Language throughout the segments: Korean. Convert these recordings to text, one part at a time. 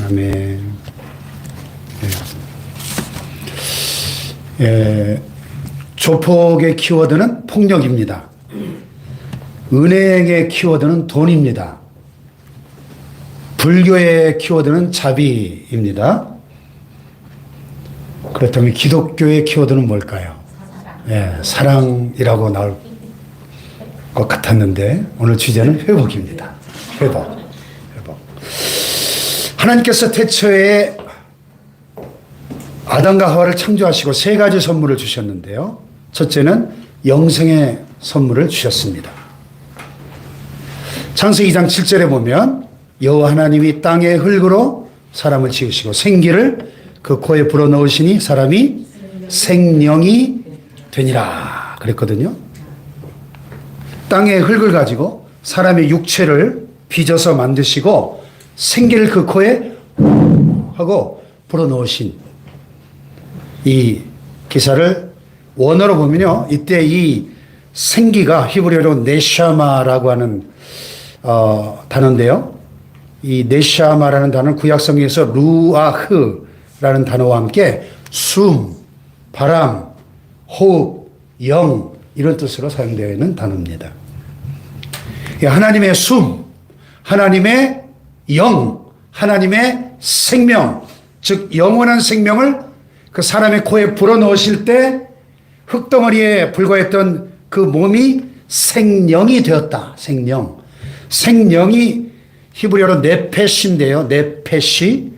아멘. 조폭의 키워드는 폭력입니다. 은행의 키워드는 돈입니다. 불교의 키워드는 자비입니다. 그렇다면 기독교의 키워드는 뭘까요? 사랑이라고 나올 것 같았는데 오늘 주제는 회복입니다. 회복. 하나님께서 태초에 아담과 하와를 창조하시고 세 가지 선물을 주셨는데요. 첫째는 영생의 선물을 주셨습니다. 창세기 2장 7절에 보면 여호와 하나님이 땅의 흙으로 사람을 지으시고 생기를 그 코에 불어넣으시니 사람이 생명이 되니라 그랬거든요. 땅의 흙을 가지고 사람의 육체를 빚어서 만드시고 생기를 그 코에 하고 불어넣으신 이 기사를 원어로 보면요. 이때 이 생기가 히브리어로 네샤마라고 하는 단어인데요. 이 네샤마라는 단어는 구약성경에서 루아흐라는 단어와 함께 숨, 바람, 호흡, 영 이런 뜻으로 사용되어 있는 단어입니다. 하나님의 숨, 하나님의 영, 하나님의 생명, 즉 영원한 생명을 그 사람의 코에 불어넣으실 때 흙덩어리에 불과했던 그 몸이 생령이 되었다. 생령. 생령이 히브리어로 네페시인데요. 네페시.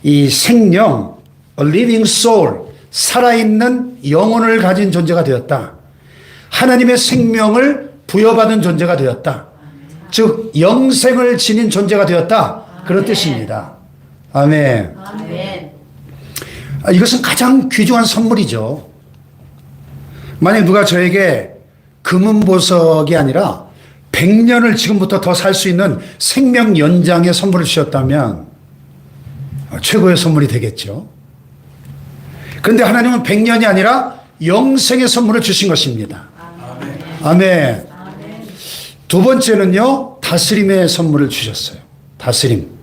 이 생령, a living soul, 살아있는 영혼을 가진 존재가 되었다. 하나님의 생명을 부여받은 존재가 되었다. 즉 영생을 지닌 존재가 되었다. 그런 뜻입니다. 아멘. 아멘. 이것은 가장 귀중한 선물이죠. 만약 누가 저에게 금은보석이 아니라 100년을 지금부터 더 살 수 있는 생명 연장의 선물을 주셨다면 최고의 선물이 되겠죠. 그런데 하나님은 100년이 아니라 영생의 선물을 주신 것입니다. 아멘. 두 번째는요, 다스림의 선물을 주셨어요. 다스림.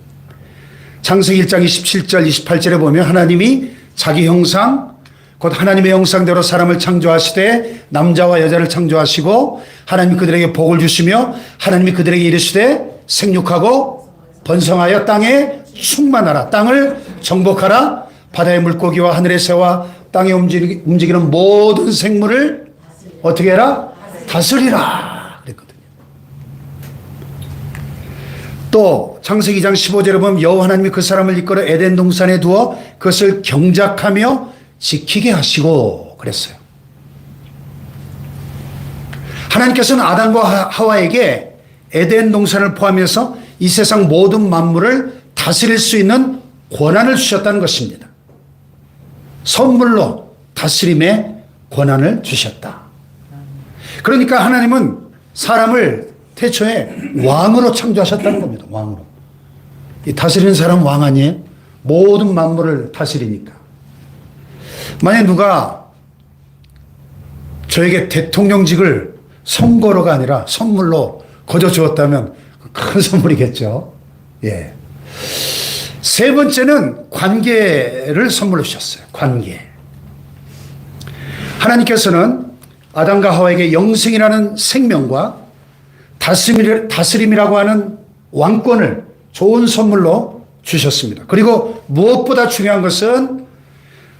창세기 1장 27절, 28절에 보면 하나님이 자기 형상, 곧 하나님의 형상대로 사람을 창조하시되 남자와 여자를 창조하시고 하나님이 그들에게 복을 주시며 하나님이 그들에게 이르시되 생육하고 번성하여 땅에 충만하라. 땅을 정복하라. 바다의 물고기와 하늘의 새와 땅에 움직이는 모든 생물을 어떻게 해라? 다스리라. 그랬거든요. 또 창세기 2장 15절에 보면 여호와 하나님이 그 사람을 이끌어 에덴 동산에 두어 그것을 경작하며 지키게 하시고 그랬어요. 하나님께서는 아담과 하와에게 에덴 동산을 포함해서 이 세상 모든 만물을 다스릴 수 있는 권한을 주셨다는 것입니다. 선물로 다스림의 권한을 주셨다. 그러니까 하나님은 사람을 태초에 왕으로 창조하셨다는 겁니다. 왕으로. 이 다스리는 사람은 왕 아니에요? 모든 만물을 다스리니까. 만약 누가 저에게 대통령직을 선거로가 아니라 선물로 거저 주었다면 큰 선물이겠죠. 예. 세 번째는 관계를 선물로 주셨어요. 관계. 하나님께서는 아담과 하와에게 영생이라는 생명과 다스림이라고 하는 왕권을 좋은 선물로 주셨습니다. 그리고 무엇보다 중요한 것은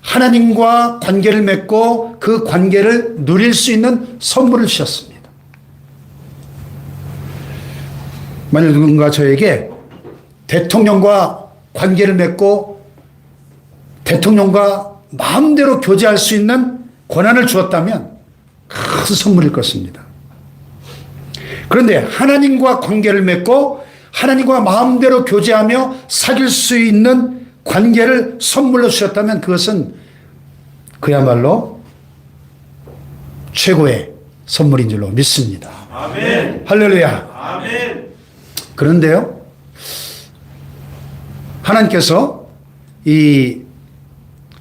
하나님과 관계를 맺고 그 관계를 누릴 수 있는 선물을 주셨습니다. 만약 누군가 저에게 대통령과 관계를 맺고 대통령과 마음대로 교제할 수 있는 권한을 주었다면 큰 선물일 것입니다. 그런데 하나님과 관계를 맺고 하나님과 마음대로 교제하며 사귈 수 있는 관계를 선물로 주셨다면 그것은 그야말로 최고의 선물인 줄로 믿습니다. 아멘. 할렐루야. 아멘. 그런데요, 하나님께서 이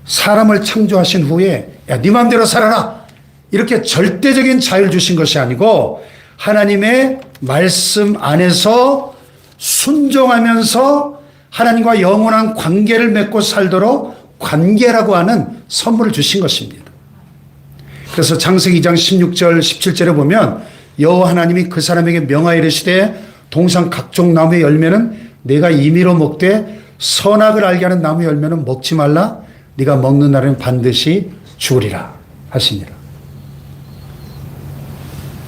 사람을 창조하신 후에 야, 네 마음대로 살아라 이렇게 절대적인 자유를 주신 것이 아니고 하나님의 말씀 안에서 순종하면서 하나님과 영원한 관계를 맺고 살도록 관계라고 하는 선물을 주신 것입니다. 그래서 창세기 2장 16절 17절에 보면 여호와 하나님이 그 사람에게 명하여 이르시되 동산 각종 나무의 열매는 내가 임의로 먹되 선악을 알게 하는 나무 열매는 먹지 말라. 네가 먹는 날에는 반드시 죽으리라 하시니라.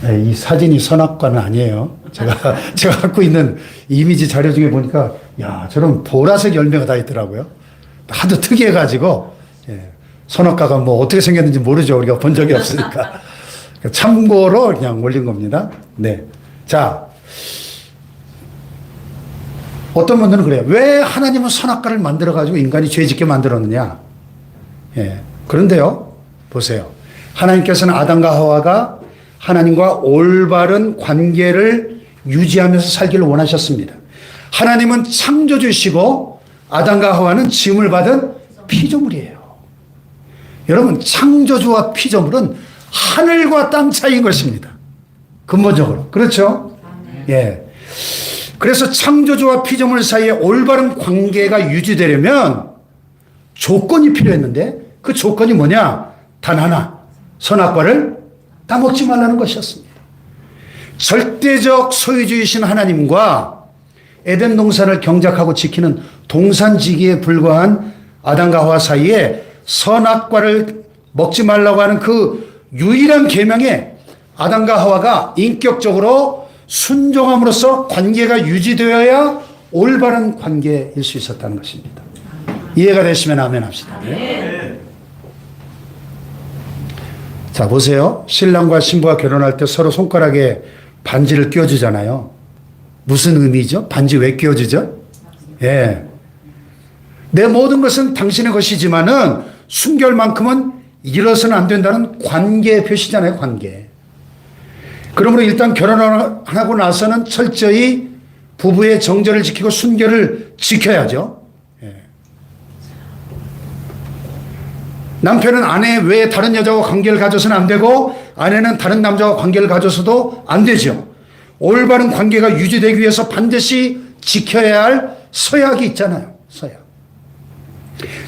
네, 이 사진이 선악과는 아니에요. 제가 갖고 있는 이미지 자료 중에 보니까 야, 저런 보라색 열매가 다 있더라고요. 하도 특이해가지고 선악과가 뭐 어떻게 생겼는지 모르죠. 우리가 본 적이 없으니까. 참고로 그냥 올린 겁니다. 네. 자, 어떤 분들은 그래요. 왜 하나님은 선악과를 만들어가지고 인간이 죄짓게 만들었느냐. 그런데요. 보세요. 하나님께서는 아담과 하와가 하나님과 올바른 관계를 유지하면서 살기를 원하셨습니다. 하나님은 창조주시고 아담과 하와는 지음을 받은 피조물이에요. 여러분, 창조주와 피조물은 하늘과 땅 차이인 것입니다. 근본적으로. 그렇죠? 예. 그래서 창조주와 피조물 사이에 올바른 관계가 유지되려면 조건이 필요했는데 그 조건이 뭐냐? 단 하나. 선악과를 따먹지 말라는 것이었습니다. 절대적 소유주이신 하나님과 에덴 동산을 경작하고 지키는 동산지기에 불과한 아담과 하와 사이에 선악과를 먹지 말라고 하는 그 유일한 계명에 아담과 하와가 인격적으로 순종함으로써 관계가 유지되어야 올바른 관계일 수 있었다는 것입니다. 이해가 되시면 아멘 합시다. 네. 자, 보세요. 신랑과 신부가 결혼할 때 서로 손가락에 반지를 끼워주잖아요. 무슨 의미죠? 반지 왜 끼워주죠? 예. 내 모든 것은 당신의 것이지만은 순결 만큼은 잃어서는 안 된다는 관계의 표시잖아요, 관계. 그러므로 일단 결혼하고 나서는 철저히 부부의 정절을 지키고 순결을 지켜야죠. 예. 남편은 아내 외에 다른 여자와 관계를 가져서는 안 되고 아내는 다른 남자와 관계를 가져서도 안 되죠. 올바른 관계가 유지되기 위해서 반드시 지켜야 할 서약이 있잖아요. 서약.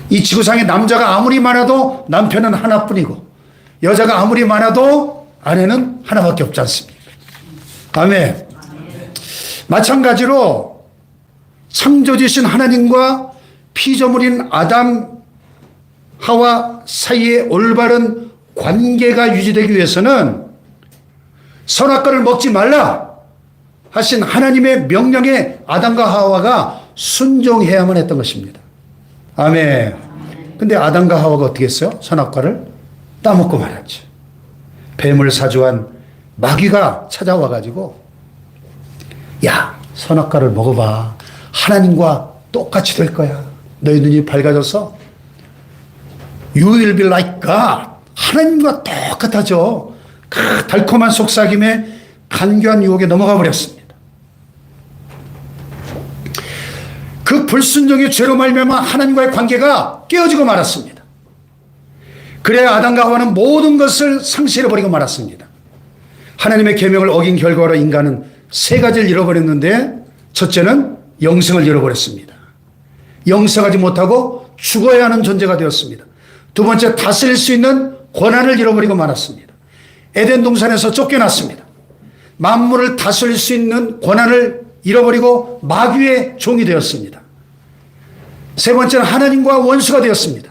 이 지구상에 남자가 아무리 많아도 남편은 하나뿐이고 여자가 아무리 많아도 아내는 하나밖에 없지 않습니까? 아멘. 마찬가지로 창조주신 하나님과 피조물인 아담 하와 사이의 올바른 관계가 유지되기 위해서는 선악과를 먹지 말라 하신 하나님의 명령에 아담과 하와가 순종해야만 했던 것입니다. 아멘. 근데 아담과 하와가 어떻게 했어요? 선악과를 따먹고 말았죠. 뱀을 사주한 마귀가 찾아와 가지고 야, 선악과를 먹어봐. 하나님과 똑같이 될 거야. 너희 눈이 밝아져서 You will be like God. 하나님과 똑같아져. 그 달콤한 속삭임에 간교한 유혹에 넘어가 버렸습니다. 그 불순종의 죄로 말미암아 하나님과의 관계가 깨어지고 말았습니다. 그래야 아담과 하와는 모든 것을 상실해버리고 말았습니다. 하나님의 계명을 어긴 결과로 인간은 세 가지를 잃어버렸는데 첫째는 영생을 잃어버렸습니다. 영생하지 못하고 죽어야 하는 존재가 되었습니다. 두 번째, 다스릴 수 있는 권한을 잃어버리고 말았습니다. 에덴 동산에서 쫓겨났습니다. 만물을 다스릴 수 있는 권한을 잃어버리고 마귀의 종이 되었습니다. 세 번째는 하나님과 원수가 되었습니다.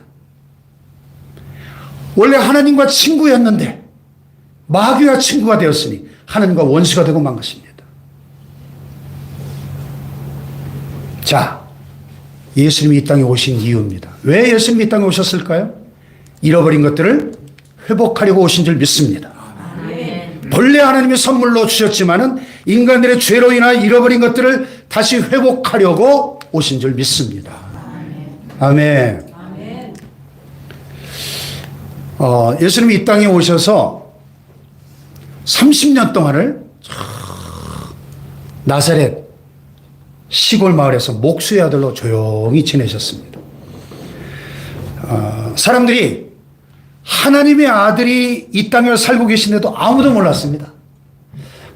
원래 하나님과 친구였는데 마귀와 친구가 되었으니 하나님과 원수가 되고 만 것입니다. 자, 예수님이 이 땅에 오신 이유입니다. 왜 예수님이 이 땅에 오셨을까요? 잃어버린 것들을 회복하려고 오신 줄 믿습니다. 본래 하나님의 선물로 주셨지만은 인간들의 죄로 인하여 잃어버린 것들을 다시 회복하려고 오신 줄 믿습니다. 아멘. 예수님이 이 땅에 오셔서 30년 동안을 나사렛 시골 마을에서 목수의 아들로 조용히 지내셨습니다. 사람들이 하나님의 아들이 이 땅에 살고 계신데도 아무도 몰랐습니다.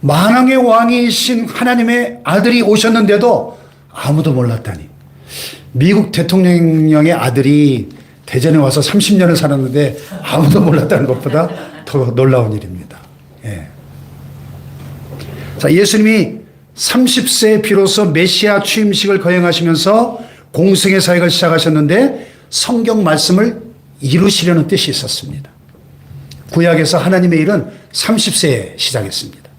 만왕의 왕이신 하나님의 아들이 오셨는데도 아무도 몰랐다니. 미국 대통령의 아들이 대전에 와서 30년을 살았는데 아무도 몰랐다는 것보다 더 놀라운 일입니다. 예. 자, 예수님이 30세에 비로소 메시아 취임식을 거행하시면서 공생의 사역을 시작하셨는데 성경 말씀을 이루시려는 뜻이 있었습니다. 구약에서 하나님의 일은 30세에 시작했습니다.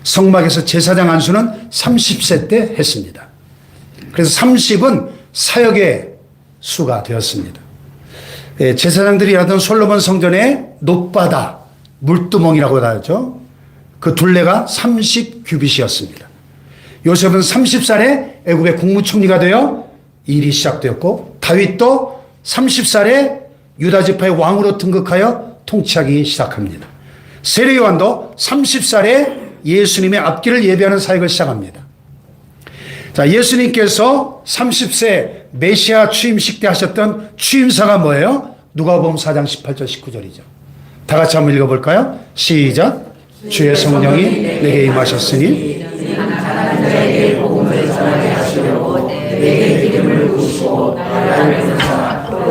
성막에서 제사장 안수는 30세 때 했습니다. 그래서 30은 사역의 수가 되었습니다. 제사장들이 하던 솔로몬 성전의 높바다, 물두멍이라고 하죠. 그 둘레가 30규빗이었습니다. 요셉은 30살에 애굽의 국무총리가 되어 일이 시작되었고, 다윗도 30살에 유다 지파의 왕으로 등극하여 통치하기 시작합니다. 세례 요한도 30살에 예수님의 앞길을 예배하는 사역을 시작합니다. 자, 예수님께서 30세 메시아 취임식 때 하셨던 취임사가 뭐예요? 누가복음 4장 18절 19절이죠. 다 같이 한번 읽어볼까요? 시작. 주의 성령이 내게 임하셨으니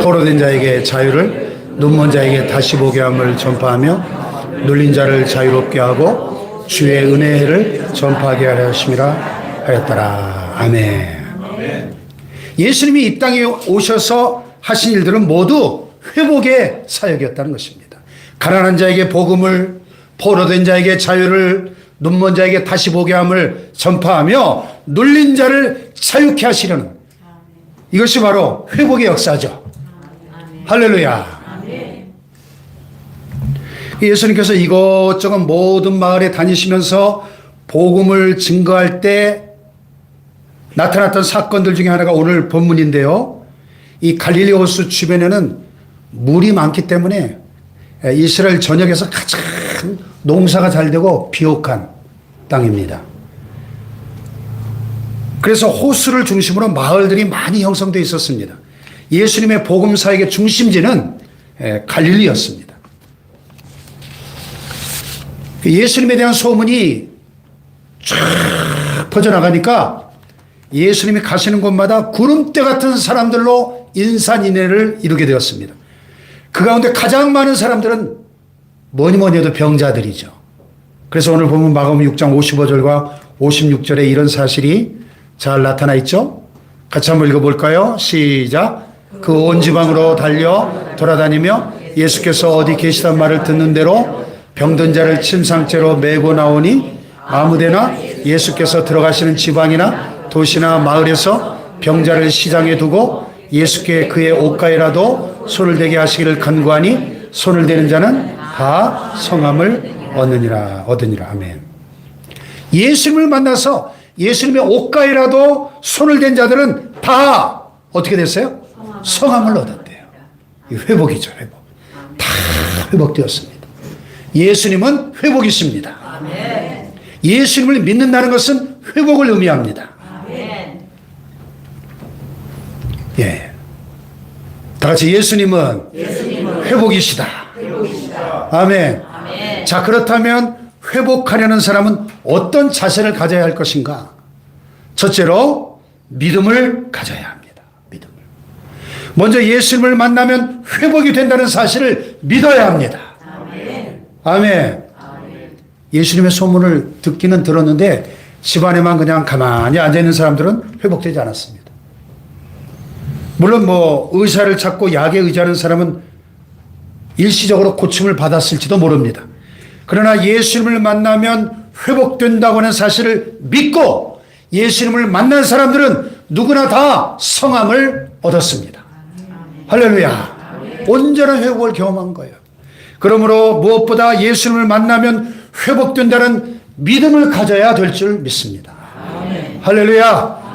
포로된 자에게 자유를, 눈먼 자에게 다시 보게 함을 전파하며 눌린 자를 자유롭게 하고 주의 은혜를 전파하게 하려 하심이라 하였더라. 아멘. 예수님이 이 땅에 오셔서 하신 일들은 모두 회복의 사역이었다는 것입니다. 가난한 자에게 복음을, 포로된 자에게 자유를, 눈먼 자에게 다시 보게 함을 전파하며 눌린 자를 자유케 하시려는, 이것이 바로 회복의 역사죠. 할렐루야. 예수님께서 이것저것 모든 마을에 다니시면서 복음을 증거할 때 나타났던 사건들 중에 하나가 오늘 본문인데요. 이 갈릴리 호수 주변에는 물이 많기 때문에 이스라엘 전역에서 가장 농사가 잘 되고 비옥한 땅입니다. 그래서 호수를 중심으로 마을들이 많이 형성되어 있었습니다. 예수님의 복음 사역의 중심지는 갈릴리였습니다. 예수님에 대한 소문이 쫙 퍼져나가니까 예수님이 가시는 곳마다 구름대 같은 사람들로 인산인해를 이루게 되었습니다. 그 가운데 가장 많은 사람들은 뭐니 해도 병자들이죠. 그래서 오늘 보면 마가복음 6장 55절과 56절에 이런 사실이 잘 나타나 있죠. 같이 한번 읽어볼까요? 시작. 그 온 지방으로 달려 돌아다니며 예수께서 어디 계시단 말을 듣는 대로 병든 자를 침상째로 메고 나오니 아무데나 예수께서 들어가시는 지방이나 도시나 마을에서 병자를 시장에 두고 예수께 그의 옷가에라도 손을 대게 하시기를 간구하니 손을 대는 자는 다 성함을 얻으니라. 아멘. 예수님을 만나서 예수님의 옷가에라도 손을 댄 자들은 다 어떻게 됐어요? 성함을 얻었대요. 이 회복이죠, 회복. 다 회복되었습니다. 예수님은 회복이십니다. 예수님을 믿는다는 것은 회복을 의미합니다. 예. 다 같이 예수님은 회복이시다. 아멘. 자, 그렇다면 회복하려는 사람은 어떤 자세를 가져야 할 것인가? 첫째로 믿음을 가져야 합니다. 믿음을. 먼저 예수님을 만나면 회복이 된다는 사실을 믿어야 합니다. 아멘. 예수님의 소문을 듣기는 들었는데 집안에만 그냥 가만히 앉아있는 사람들은 회복되지 않았습니다. 물론 의사를 찾고 약에 의지하는 사람은 일시적으로 고침을 받았을지도 모릅니다. 그러나 예수님을 만나면 회복된다고 하는 사실을 믿고 예수님을 만난 사람들은 누구나 다 성함을 얻었습니다. 할렐루야. 온전한 회복을 경험한 거예요. 그러므로 무엇보다 예수님을 만나면 회복된다는 믿음을 가져야 될 줄 믿습니다. 할렐루야.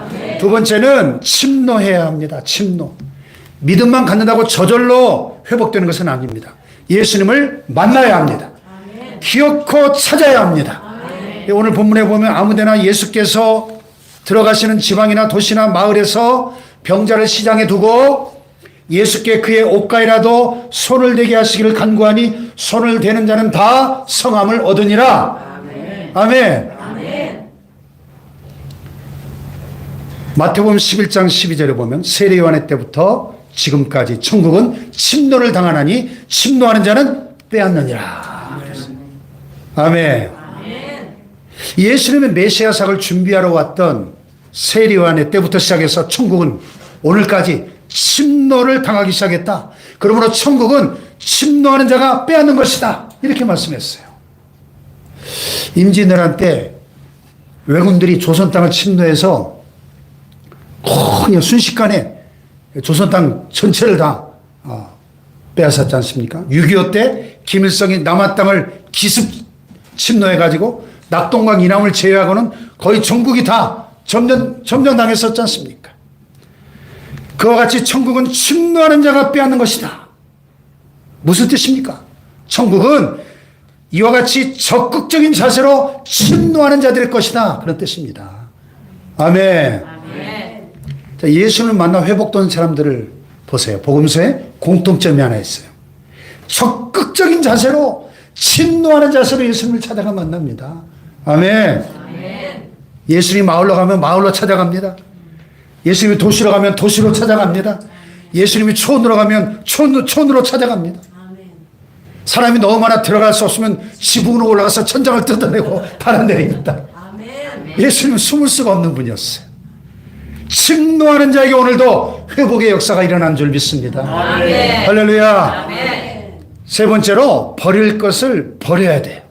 두 번째는 침노해야 합니다. 침노. 믿음만 갖는다고 저절로 회복되는 것은 아닙니다. 예수님을 만나야 합니다. 기어코 찾아야 합니다. 오늘 본문에 보면 아무데나 예수께서 들어가시는 지방이나 도시나 마을에서 병자를 시장에 두고 예수께 그의 옷가에라도 손을 대게 하시기를 간구하니 손을 대는 자는 다 성함을 얻으니라. 아멘. 마태복음 11장 12절에 보면 세례 요한의 때부터 지금까지 천국은 침노를 당하나니 침노하는 자는 빼앗느니라. 아멘. 예수님의 메시아삭을 준비하러 왔던 세례 요한의 때부터 시작해서 천국은 오늘까지 침노를 당하기 시작했다. 그러므로 천국은 침노하는 자가 빼앗는 것이다. 이렇게 말씀했어요. 임진왜란 때 왜군들이 조선 땅을 침노해서 그냥 순식간에 조선 땅 전체를 다 빼앗았지 않습니까? 6.25 때 김일성이 남한 땅을 기습 침노해가지고 낙동강 이남을 제외하고는 거의 전국이 다 점령당했었지 않습니까? 그와 같이 천국은 침노하는 자가 빼앗는 것이다. 무슨 뜻입니까? 천국은 이와 같이 적극적인 자세로 침노하는 자들의 것이다. 그런 뜻입니다. 아멘. 자, 예수를 만나 회복된 사람들을 보세요. 복음서에 공통점이 하나 있어요. 적극적인 자세로 침노하는 자세로 예수님을 찾아가 만납니다. 아멘. 예수님이 마을로 가면 마을로 찾아갑니다. 예수님이 도시로 가면 도시로 찾아갑니다. 예수님이 촌으로 가면 촌으로 찾아갑니다. 사람이 너무 많아 들어갈 수 없으면 지붕으로 올라가서 천장을 뜯어내고 팔아내립니다. 예수님은 숨을 수가 없는 분이었어요. 침노하는 자에게 오늘도 회복의 역사가 일어난 줄 믿습니다. 아멘. 할렐루야. 아멘. 세 번째로 버릴 것을 버려야 돼요.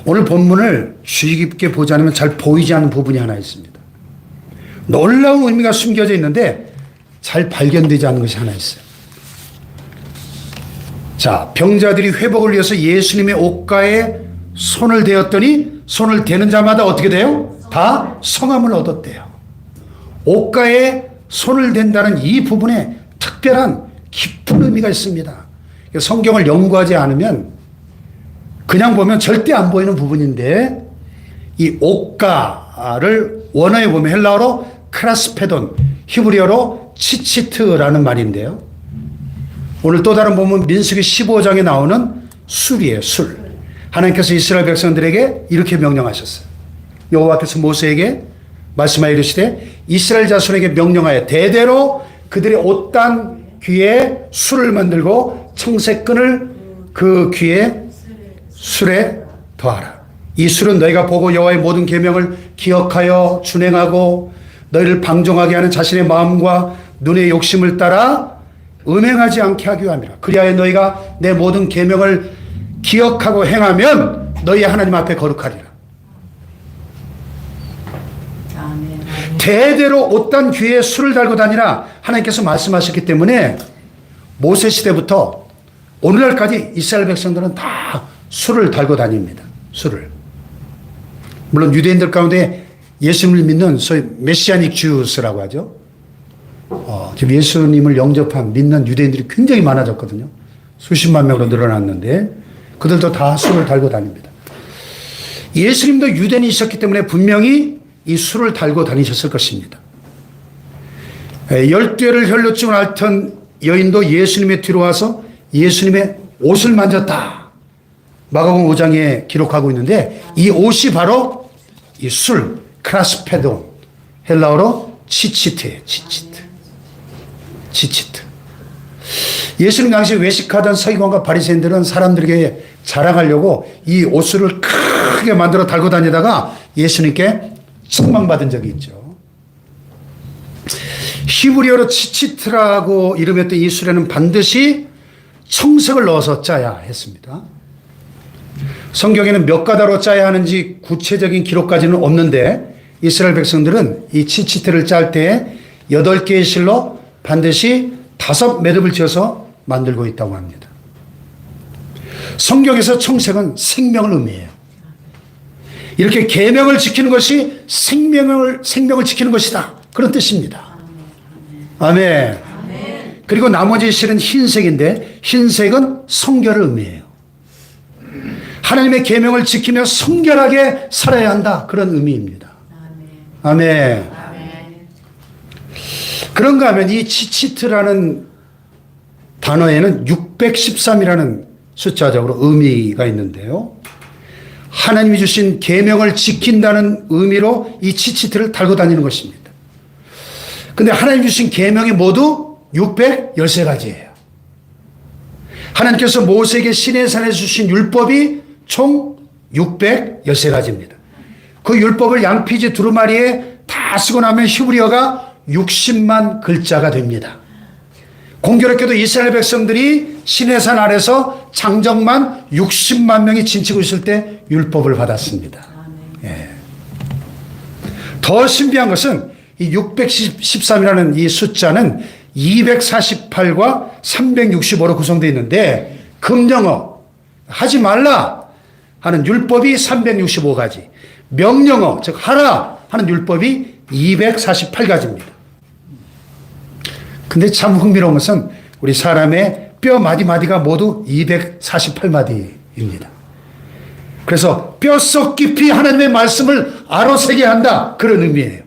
오늘 본문을 주의 깊게 보지 않으면 잘 보이지 않는 부분이 하나 있습니다. 놀라운 의미가 숨겨져 있는데 잘 발견되지 않는 것이 하나 있어요. 자, 병자들이 회복을 위해서 예수님의 옷가에 손을 대었더니 손을 대는 자마다 어떻게 돼요? 다 성함을 얻었대요. 옷가에 손을 댄다는 이 부분에 특별한 깊은 의미가 있습니다. 성경을 연구하지 않으면 그냥 보면 절대 안 보이는 부분인데 이 옷가를 원어에 보면 헬라어로 크라스페돈, 히브리어로 치치트라는 말인데요. 오늘 또 다른 본문 민수기 15장에 나오는 술이에요. 술. 하나님께서 이스라엘 백성들에게 이렇게 명령하셨어요. 여호와께서 모세에게 말씀하여 이르시되 이스라엘 자손에게 명령하여 대대로 그들의 옷단 귀에 술을 만들고 청색끈을 그 귀에 술에 더하라. 이 술은 너희가 보고 여호와의 모든 계명을 기억하여 준행하고 너희를 방종하게 하는 자신의 마음과 눈의 욕심을 따라 음행하지 않게 하기 위함이라. 그리하여 너희가 내 모든 계명을 기억하고 행하면 너희 하나님 앞에 거룩하리라. 대대로 옷단 귀에 술을 달고 다니라 하나님께서 말씀하셨기 때문에 모세 시대부터 오늘날까지 이스라엘 백성들은 다 술을 달고 다닙니다. 술을. 물론 유대인들 가운데 예수님을 믿는 소위 메시아닉 주스라고 하죠. 지금 예수님을 영접한 믿는 유대인들이 굉장히 많아졌거든요. 수십만 명으로 늘어났는데 그들도 다 술을 달고 다닙니다. 예수님도 유대인이셨기 때문에 분명히 이 술을 달고 다니셨을 것입니다. 12회를 혈루증을 앓던 여인도 예수님의 뒤로 와서 예수님의 옷을 만졌다. 마가복음 5장에 기록하고 있는데 이 옷이 바로 이 술, 크라스페돈, 헬라어로 치치트예요. 치치트. 예수님 당시 외식하던 서기관과 바리새인들은 사람들에게 자랑하려고 이 옷을 크게 만들어 달고 다니다가 예수님께 책망받은 적이 있죠. 히브리어로 치치트라고 이름했던 이 술에는 반드시 청색을 넣어서 짜야 했습니다. 성경에는 몇 가닥으로 짜야 하는지 구체적인 기록까지는 없는데 이스라엘 백성들은 이 치치트를 짤 때 8개의 실로 반드시 5매듭을 지어서 만들고 있다고 합니다. 성경에서 청색은 생명을 의미해요. 이렇게 계명을 지키는 것이 생명을 지키는 것이다. 그런 뜻입니다. 아멘. 그리고 나머지 실은 흰색인데 흰색은 성결을 의미해요. 하나님의 계명을 지키며 성결하게 살아야 한다. 그런 의미입니다. 아멘. 그런가 하면 이 치치트라는 단어에는 613이라는 숫자적으로 의미가 있는데요. 하나님이 주신 계명을 지킨다는 의미로 이 치치트를 달고 다니는 것입니다. 근데 하나님 주신 계명이 모두 613가지예요. 하나님께서 모세에게 시내산에 주신 율법이 총 613가지입니다. 그 율법을 양피지 두루마리에 다 쓰고 나면 히브리어가 60만 글자가 됩니다. 공교롭게도 이스라엘 백성들이 시내산 아래서 장정만 60만 명이 진치고 있을 때 율법을 받았습니다. 예. 더 신비한 것은 이 613이라는 이 숫자는 248과 365로 구성되어 있는데 금령어 하지 말라 하는 율법이 365가지, 명령어 즉 하라 하는 율법이 248가지입니다. 근데 참 흥미로운 것은 우리 사람의 뼈 마디마디가 모두 248마디입니다. 그래서 뼛속 깊이 하나님의 말씀을 아로새게 한다 그런 의미예요.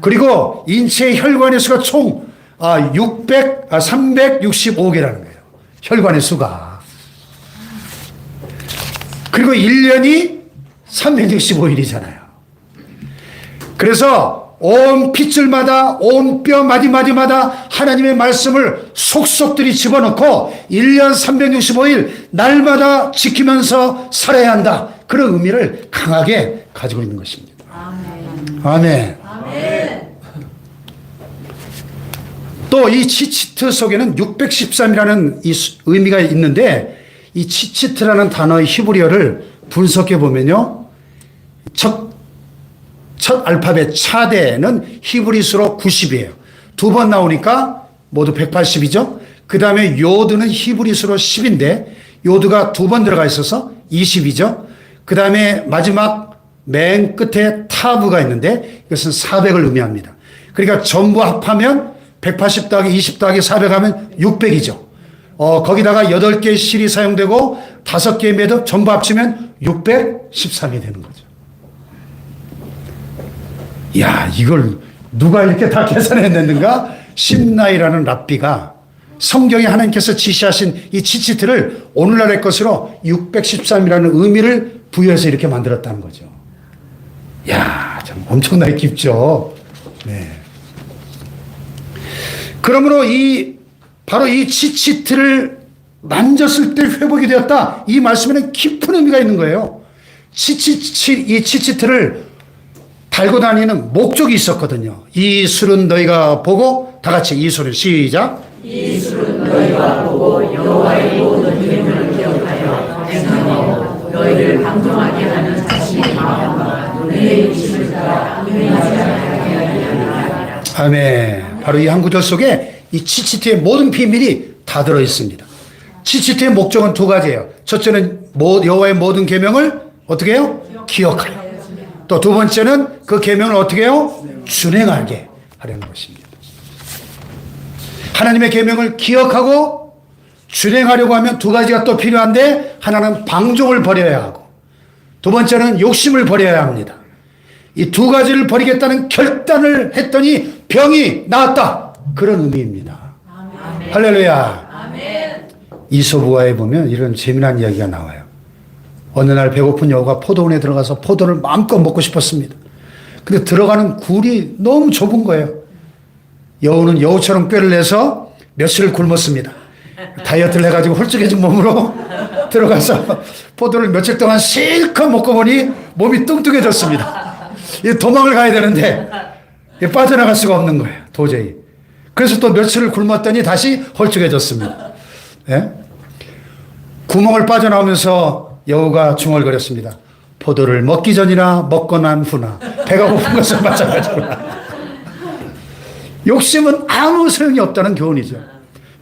그리고 인체의 혈관의 수가 총 365개라는 거예요. 혈관의 수가. 그리고 1년이 365일이잖아요. 그래서 온 핏줄마다 온 뼈 마디마디마다 하나님의 말씀을 속속들이 집어넣고 1년 365일 날마다 지키면서 살아야 한다. 그런 의미를 강하게 가지고 있는 것입니다. 아멘. 아멘. 또 이 치치트 속에는 613이라는 이 의미가 있는데 이 치치트라는 단어의 히브리어를 분석해 보면요. 첫 알파벳 차대는 히브리수로 90이에요. 두 번 나오니까 모두 180이죠. 그 다음에 요드는 히브리수로 10인데 요드가 두 번 들어가 있어서 20이죠. 그 다음에 마지막 맨 끝에 타브가 있는데 이것은 400을 의미합니다. 그러니까 전부 합하면 180 더하기 20 더하기 400 하면 600이죠. 거기다가 8개의 실이 사용되고 5개의 매듭 전부 합치면 613이 되는 거죠. 야, 이걸 누가 이렇게 다 계산해냈는가? 심나이라는 랍비가 성경에 하나님께서 지시하신 이 치치트를 오늘날의 것으로 613이라는 의미를 부여해서 이렇게 만들었다는 거죠. 야, 참 엄청나게 깊죠. 네. 그러므로 바로 이 치치트를 만졌을 때 회복이 되었다. 이 말씀에는 깊은 의미가 있는 거예요. 이 치치트를 달고 다니는 목적이 있었거든요. 이 술은 너희가 보고 다 같이 이 술은 시작. 이 술은 너희가 보고 여호와의 모든 이름을 기억하여 행하며 너희를 방종하게 하는 자신의 마음과 너희의 입술을 따라 은혜하지 않게 하려 함이라. 아멘. 바로 이 한 구절 속에 이 치치트의 모든 비밀이 다 들어 있습니다. 치치트의 목적은 두 가지예요. 첫째는 여호와의 모든 계명을 어떻게 해요? 기억하여. 또 두 번째는 그 계명을 어떻게 해요? 준행하게 하려는 것입니다. 하나님의 계명을 기억하고 준행하려고 하면 두 가지가 또 필요한데 하나는 방종을 버려야 하고 두 번째는 욕심을 버려야 합니다. 이 두 가지를 버리겠다는 결단을 했더니 병이 나았다. 그런 의미입니다. 아멘. 할렐루야. 아멘. 이솝우화에 보면 이런 재미난 이야기가 나와요. 어느 날 배고픈 여우가 포도원에 들어가서 포도를 마음껏 먹고 싶었습니다. 근데 들어가는 굴이 너무 좁은 거예요. 여우는 여우처럼 꾀를 내서 며칠을 굶었습니다. 다이어트를 해가지고 홀쭉해진 몸으로 들어가서 포도를 며칠 동안 실컷 먹고 보니 몸이 뚱뚱해졌습니다. 도망을 가야 되는데 빠져나갈 수가 없는 거예요. 도저히. 그래서 또 며칠을 굶었더니 다시 홀쭉해졌습니다. 예? 구멍을 빠져나오면서 여우가 중얼거렸습니다. 포도를 먹기 전이나 먹고 난 후나 배가 고픈 것은 마찬가지구나. 욕심은 아무 소용이 없다는 교훈이죠.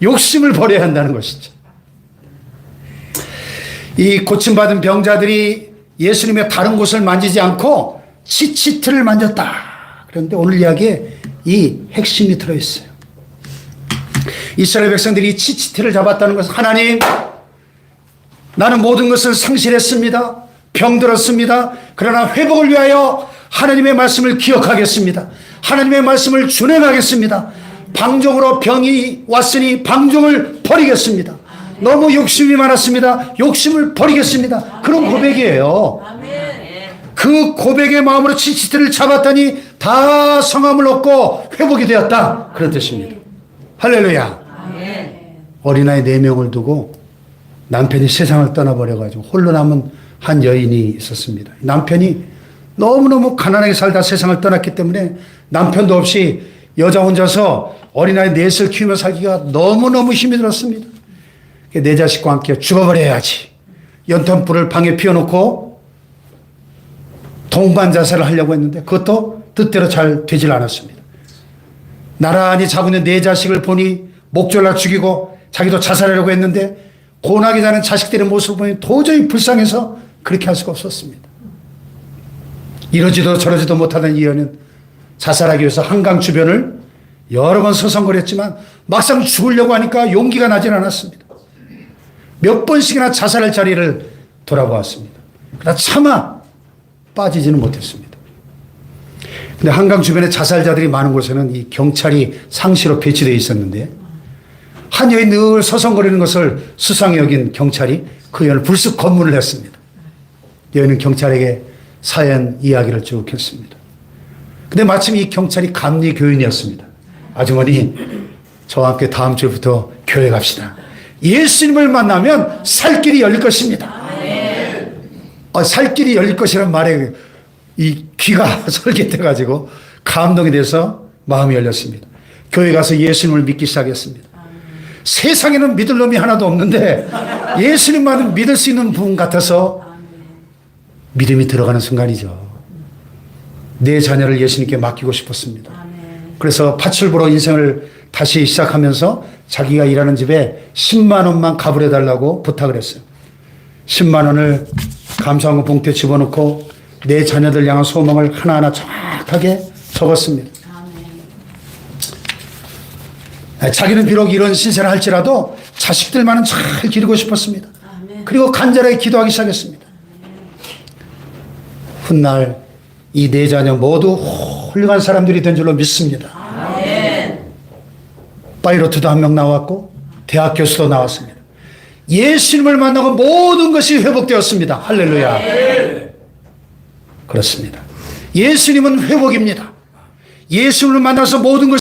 욕심을 버려야 한다는 것이죠. 이 고침받은 병자들이 예수님의 다른 곳을 만지지 않고 치치트를 만졌다. 그런데 오늘 이야기에 이 핵심이 들어있어요. 이스라엘 백성들이 이 치치트를 잡았다는 것은 하나님, 나는 모든 것을 상실했습니다. 병들었습니다. 그러나 회복을 위하여 하나님의 말씀을 기억하겠습니다. 하나님의 말씀을 준행하겠습니다. 방종으로 병이 왔으니 방종을 버리겠습니다. 너무 욕심이 많았습니다. 욕심을 버리겠습니다. 그런 고백이에요. 그 고백의 마음으로 치치트를 잡았더니 다 성함을 얻고 회복이 되었다. 그런 뜻입니다. 할렐루야. 어린아이 4명을 두고 남편이 세상을 떠나버려가지고 홀로 남은 한 여인이 있었습니다. 남편이 너무너무 가난하게 살다 세상을 떠났기 때문에 남편도 없이 여자 혼자서 어린아이 4을 키우며 살기가 너무너무 힘이 들었습니다. 내 자식과 함께 죽어버려야지. 연탄불을 방에 피워놓고 동반 자살을 하려고 했는데 그것도 뜻대로 잘 되질 않았습니다. 나란히 자고 있는 4 자식을 보니 목졸라 죽이고 자기도 자살하려고 했는데 고나게 자는 자식들의 모습을 보니 도저히 불쌍해서 그렇게 할 수가 없었습니다. 이러지도 저러지도 못하던 이 여인은 자살하기 위해서 한강 주변을 여러 번 서성거렸지만 막상 죽으려고 하니까 용기가 나질 않았습니다. 몇 번씩이나 자살할 자리를 돌아보았습니다. 그러나 차마 빠지지는 못했습니다. 근데 한강 주변에 자살자들이 많은 곳에는 이 경찰이 상시로 배치되어 있었는데 한 여인이 늘 서성거리는 것을 수상히 여긴 경찰이 그 여인을 불쑥 검문을 했습니다. 여인은 경찰에게 사연 이야기를 쭉 했습니다. 근데 마침 이 경찰이 감리 교인이었습니다. 아주머니, 저와 함께 다음 주부터 교회 갑시다. 예수님을 만나면 살 길이 열릴 것입니다. 살 길이 열릴 것이란 말에 이 귀가 솔깃해가지고 감동이 돼서 마음이 열렸습니다. 교회 가서 예수님을 믿기 시작했습니다. 세상에는 믿을 놈이 하나도 없는데 예수님만은 믿을 수 있는 분 같아서 믿음이 들어가는 순간이죠. 내 자녀를 예수님께 맡기고 싶었습니다. 그래서 파출부로 인생을 다시 시작하면서 자기가 일하는 집에 10만 원만 가불해달라고 부탁을 했어요. 10만 원을 감사원금 봉투에 집어넣고 내 자녀들 향한 소망을 하나하나 정확하게 적었습니다. 자기는 비록 이런 신세를 할지라도 자식들만은 잘 기르고 싶었습니다. 그리고 간절하게 기도하기 시작했습니다. 훗날 이 4자녀 모두 훌륭한 사람들이 된 줄로 믿습니다. 파이로트도 1명 나왔고 대학 교수도 나왔습니다. 예수님을 만나고 모든 것이 회복되었습니다. 할렐루야. 그렇습니다. 예수님은 회복입니다. 예수님을 만나서 모든 것이